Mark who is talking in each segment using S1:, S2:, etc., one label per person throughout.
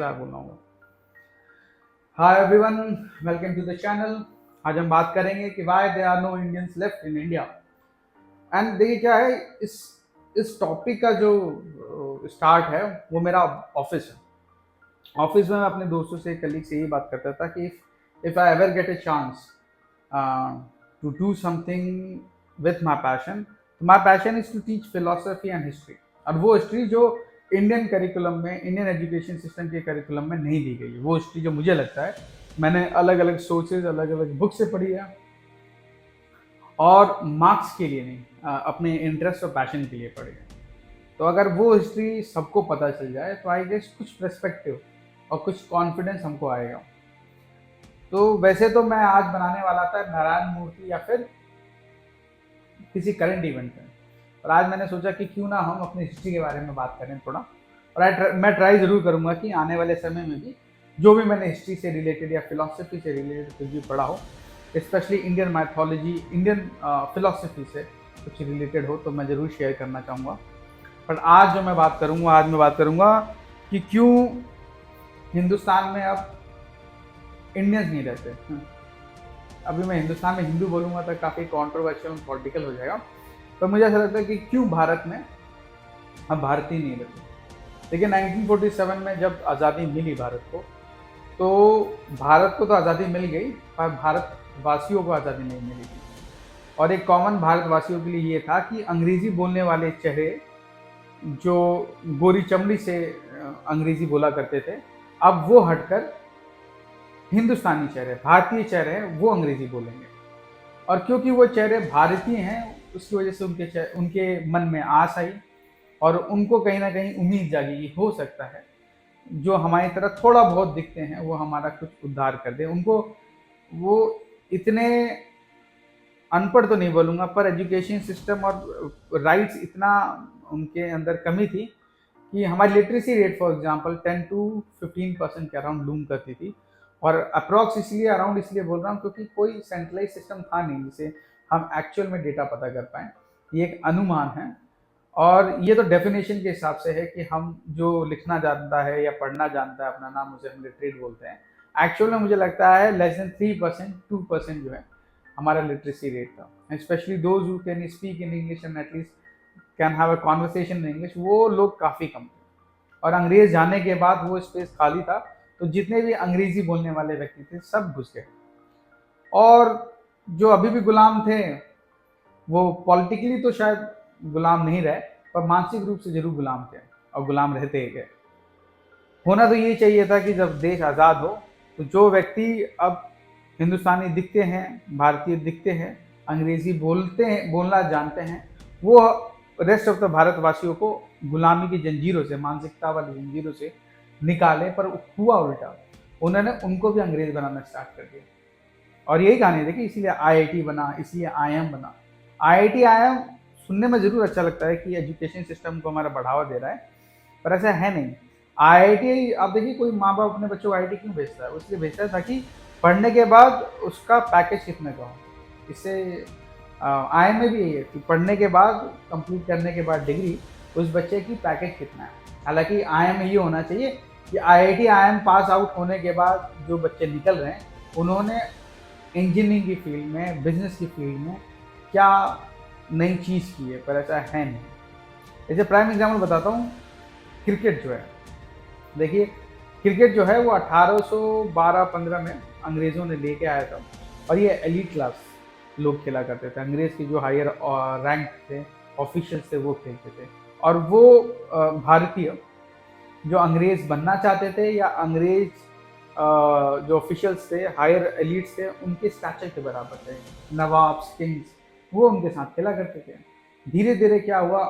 S1: इंतजार बोलना होगा। Hi everyone, welcome to the channel. आज हम बात करेंगे कि why there are no Indians left in India. And देखिए क्या है, इस टॉपिक का जो स्टार्ट है वो मेरा ऑफिस है। ऑफिस में मैं अपने दोस्तों से, कलीग से यही बात करता था कि if I ever get a chance to do something with my passion, my passion is to teach philosophy and history. और वो हिस्ट्री जो इंडियन करिकुलम में, इंडियन एजुकेशन सिस्टम के करिकुलम में नहीं दी गई है, वो हिस्ट्री जो मुझे लगता है मैंने अलग अलग सोर्सेज, अलग अलग बुक से पढ़ी है, और मार्क्स के लिए नहीं, अपने इंटरेस्ट और पैशन के लिए पढ़ी है। तो अगर वो हिस्ट्री सबको पता चल जाए तो आई गेस कुछ पर्सपेक्टिव और कुछ कॉन्फिडेंस हमको आएगा। तो वैसे तो मैं आज बनाने वाला था नारायण मूर्ति या फिर किसी करंट इवेंट में, और आज मैंने सोचा कि क्यों ना हम अपनी हिस्ट्री के बारे में बात करें थोड़ा। और मैं ट्राई ज़रूर करूँगा कि आने वाले समय में भी जो भी मैंने हिस्ट्री से रिलेटेड या फिलोसफी से रिलेटेड कुछ भी पढ़ा हो, specially Indian mythology, Indian philosophy से कुछ रिलेटेड हो, तो मैं ज़रूर शेयर करना चाहूँगा। पर आज मैं बात करूँगा कि क्यों हिंदुस्तान में अब इंडियंस नहीं रहते। अभी मैं हिंदुस्तान में हिंदू बोलूँगा तो काफ़ी कॉन्ट्रोवर्शियल पॉलिटिकल हो जाएगा, पर मुझे ऐसा लगता है कि क्यों भारत में अब भारतीय नहीं रहते। देखिए 1947 में जब आज़ादी मिली भारत को, तो भारत को तो आज़ादी मिल गई, पर भारतवासियों को आज़ादी नहीं मिली थी। और एक कॉमन भारतवासियों के लिए ये था कि अंग्रेज़ी बोलने वाले चेहरे जो गोरी चमड़ी से अंग्रेज़ी बोला करते थे, अब वो हटकर हिंदुस्तानी चेहरे, भारतीय चेहरे हैं, वो अंग्रेज़ी बोलेंगे। और क्योंकि वो चेहरे भारतीय हैं, उसकी वजह से उनके मन में आस आई, और उनको कहीं ना कहीं उम्मीद जागी कि हो सकता है जो हमारी तरह थोड़ा बहुत दिखते हैं वो हमारा कुछ उद्धार कर दे। उनको वो इतने अनपढ़ तो नहीं बोलूँगा, पर एजुकेशन सिस्टम और राइट्स इतना उनके अंदर कमी थी कि हमारी literacy rate for example 10 to 15% के अराउंड लूम करती थी। और अप्रॉक्स इसलिए बोल रहा हूँ क्योंकि कोई सेंट्रलाइज सिस्टम था नहीं जिसे हम एक्चुअल में डेटा पता कर पाएँ। ये एक अनुमान है, और ये तो डेफिनेशन के हिसाब से है कि हम जो लिखना जानता है या पढ़ना जानता है अपना नाम, उसे हम लिटरेट बोलते हैं। एक्चुअल में मुझे लगता है लेस देन 3%, 2% जो है हमारा लिटरेसी रेट था। Specially those who can speak in English and at least can have a conversation in English, वो लोग काफ़ी कम थे। और अंग्रेज जाने के बाद वो स्पेस खाली था, तो जितने भी अंग्रेजी बोलने वाले व्यक्ति थे सब घुस गए। और जो अभी भी गुलाम थे वो पॉलिटिकली तो शायद गुलाम नहीं रहे, पर मानसिक रूप से जरूर गुलाम थे, और गुलाम रहते ही गए। होना तो ये चाहिए था कि जब देश आज़ाद हो तो जो व्यक्ति अब हिंदुस्तानी दिखते हैं, भारतीय दिखते हैं, अंग्रेजी बोलते हैं, बोलना जानते हैं, वो रेस्ट ऑफ द भारतवासियों को गुलामी की जंजीरों से, मानसिकता वाली जंजीरों से निकाले। पर हुआ उल्टा, उन्होंने उनको भी अंग्रेज बनाना स्टार्ट कर दिया। और यही कहानी थी कि इसीलिए आईआईटी बना, इसलिए आईएम बना। आईआईटी आईएम सुनने में जरूर अच्छा लगता है कि एजुकेशन सिस्टम को हमारा बढ़ावा दे रहा है, पर ऐसा है नहीं। आईआईटी, आप देखिए कोई माँ बाप अपने बच्चों को आईआईटी क्यों भेजता है? वो इसलिए भेजता है ताकि पढ़ने के बाद उसका पैकेज कितने का हो। इससे आईएम में भी यही है कि पढ़ने के बाद, कंप्लीट करने के बाद डिग्री, उस बच्चे की पैकेज कितना है। हालांकि आईएम में ये होना चाहिए कि आईआईटी आईएम पास आउट होने के बाद जो बच्चे निकल रहे हैं उन्होंने इंजीनियरिंग की फील्ड में, बिजनेस की फील्ड में क्या नई चीज़ की है, पर ऐसा है नहीं। जैसे प्राइम एग्जाम्पल बताता हूँ, क्रिकेट जो है, देखिए क्रिकेट जो है वो 1812-15 में अंग्रेज़ों ने लेके आया था, और ये एलीट क्लास लोग खेला करते थे। अंग्रेज़ के जो हायर रैंक थे, ऑफिशियल्स थे, वो खेलते थे। और वो भारतीय जो अंग्रेज़ बनना चाहते थे या अंग्रेज़ जो ऑफिशियल्स थे, हायर एलिट्स थे, उनके स्टैचर के बराबर थे, नवाब्स, किंग्स, वो उनके साथ खेला करते थे। धीरे धीरे क्या हुआ,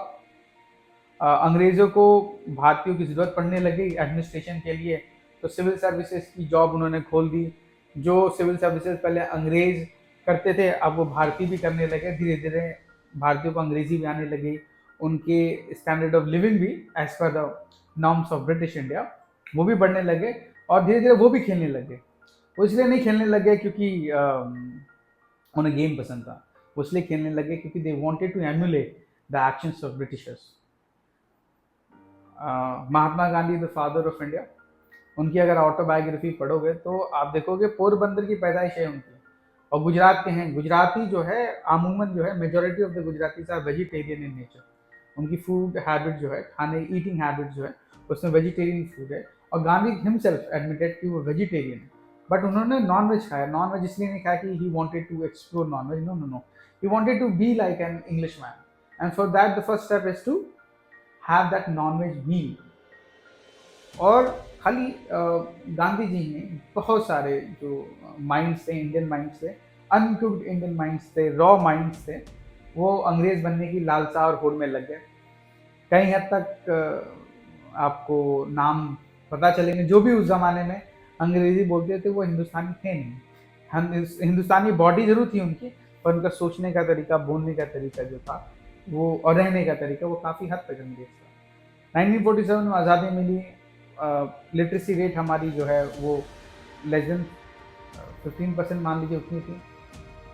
S1: अंग्रेज़ों को भारतीयों की ज़रूरत पड़ने लगी एडमिनिस्ट्रेशन के लिए, तो सिविल सर्विसेज की जॉब उन्होंने खोल दी। जो सिविल सर्विसेज पहले अंग्रेज़ करते थे, अब वो भारतीय भी करने लगे। धीरे धीरे भारतीयों को अंग्रेज़ी भी आने लगी, उनके स्टैंडर्ड ऑफ लिविंग भी as per the norms of British India वो भी बढ़ने लगे, और धीरे धीरे वो भी खेलने लगे। वो इसलिए नहीं खेलने लगे क्योंकि उन्हें गेम पसंद था, वो इसलिए खेलने लगे क्योंकि they wanted to emulate the actions of Britishers. Mahatma Gandhi the father of India, उनकी अगर ऑटोबायोग्राफी पढ़ोगे तो आप देखोगे पोरबंदर की पैदाइश है उनकी, और गुजरात के हैं। गुजराती जो है अमूमन जो है majority of the Gujaratis are vegetarian in nature. उनकी फूड हैबिट जो है, खाने ईटिंग हैबिट जो है, उसमें वेजिटेरियन फूड है। और गांधी हिमसेल्फ एडमिटेड कि वो वेजिटेरियन है, बट उन्होंने नॉन वेज खाया। नॉन वेज इसलिए नहीं खाया कि he wanted to explore non veg, no no no, he wanted to be like an English man, and for that the first step is to have that non veg meal. और खाली गांधी जी ने बहुत सारे जो माइंड्स थे, Indian minds थे, uncooked Indian minds थे, raw minds थे, वो अंग्रेज बनने की लालसा और होड़ में लग गए। कई हद तक आपको नाम पता चलेंगे जो भी उस जमाने में अंग्रेजी बोलते थे, वो हिंदुस्तानी थे नहीं। हम हिंदुस्तानी बॉडी जरूर थी उनकी, पर उनका सोचने का तरीका, बोलने का तरीका जो था वो, और रहने का तरीका, वो काफ़ी हद तक अंग्रेज था। 1947 में आज़ादी मिली, लिटरेसी रेट हमारी जो है वो लेस देन 15% मान लीजिए उतनी थी।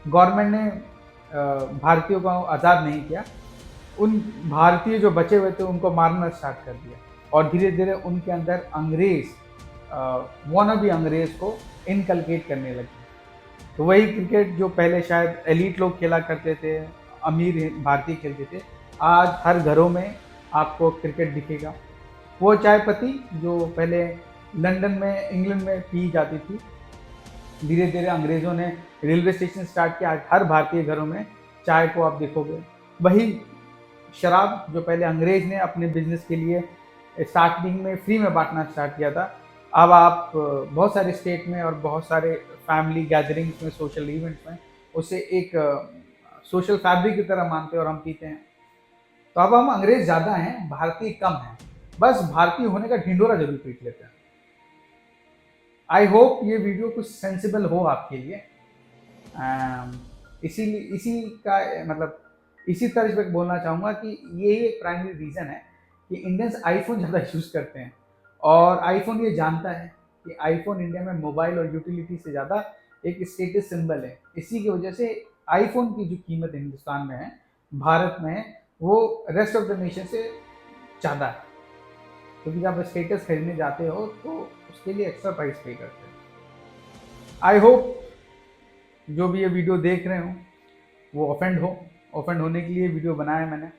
S1: गवर्नमेंट ने भारतीयों को आज़ाद नहीं किया, उन भारतीय जो बचे हुए थे उनको मारना स्टार्ट कर दिया, और धीरे धीरे उनके अंदर अंग्रेज वानबी अंग्रेज को इनकलकेट करने लगे। तो वही क्रिकेट जो पहले शायद एलीट लोग खेला करते थे, अमीर भारतीय खेलते थे, आज हर घरों में आपको क्रिकेट दिखेगा। वो चाय पत्ती जो पहले लंदन में, इंग्लैंड में पी जाती थी, धीरे धीरे अंग्रेज़ों ने रेलवे स्टेशन स्टार्ट किया, आज हर भारतीय घरों में चाय को आप देखोगे। वही शराब जो पहले अंग्रेज ने अपने बिजनेस के लिए स्टार्टिंग में फ्री में बांटना स्टार्ट किया था, अब आप बहुत सारे स्टेट में और बहुत सारे फैमिली गैदरिंग्स में, सोशल इवेंट्स में उसे एक सोशल फैब्रिक की तरह मानते हैं और हम पीते हैं। तो अब हम अंग्रेज ज़्यादा हैं, भारतीय कम हैं, बस भारतीय होने का ढिंडोरा जरूर पीट लेते हैं। आई होप ये वीडियो कुछ सेंसिबल हो आपके लिए। इसीलिए इसी का मतलब इसी तरह पे बोलना चाहूँगा कि ये एक प्राइमरी रीज़न है कि इंडियंस आईफोन ज़्यादा यूज़ करते हैं, और आईफोन ये जानता है कि आईफोन इंडिया में मोबाइल और यूटिलिटी से ज़्यादा एक स्टेटस सिंबल है। इसी की वजह से आईफोन की जो कीमत हिंदुस्तान में है, भारत में है, वो रेस्ट ऑफ द नेशन से ज़्यादा है। क्योंकि जब आप स्टेटस खरीदने जाते हो तो उसके लिए एक्स्ट्रा प्राइस पे करते हैं। आई होप जो भी ये वीडियो देख रहे हो वो ऑफेंड होने के लिए वीडियो बनाया मैंने।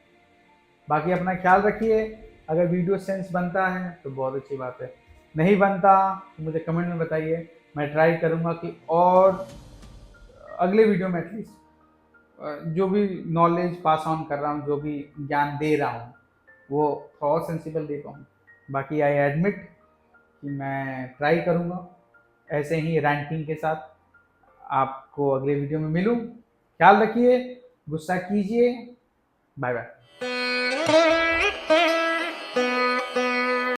S1: बाकी अपना ख्याल रखिए। अगर वीडियो सेंस बनता है तो बहुत अच्छी बात है, नहीं बनता तो मुझे कमेंट में बताइए। मैं ट्राई करूँगा कि और अगले वीडियो में एटलीस्ट जो भी नॉलेज पास ऑन कर रहा हूँ, जो भी ज्ञान दे रहा हूँ, वो थोड़ा और सेंसिबल दे पाऊँ। बाकी आई एडमिट कि मैं ट्राई करूँगा ऐसे ही रैंकिंग के साथ आपको अगले वीडियो में मिलूँ। ख्याल रखिए, गुस्सा कीजिए, बाय बाय।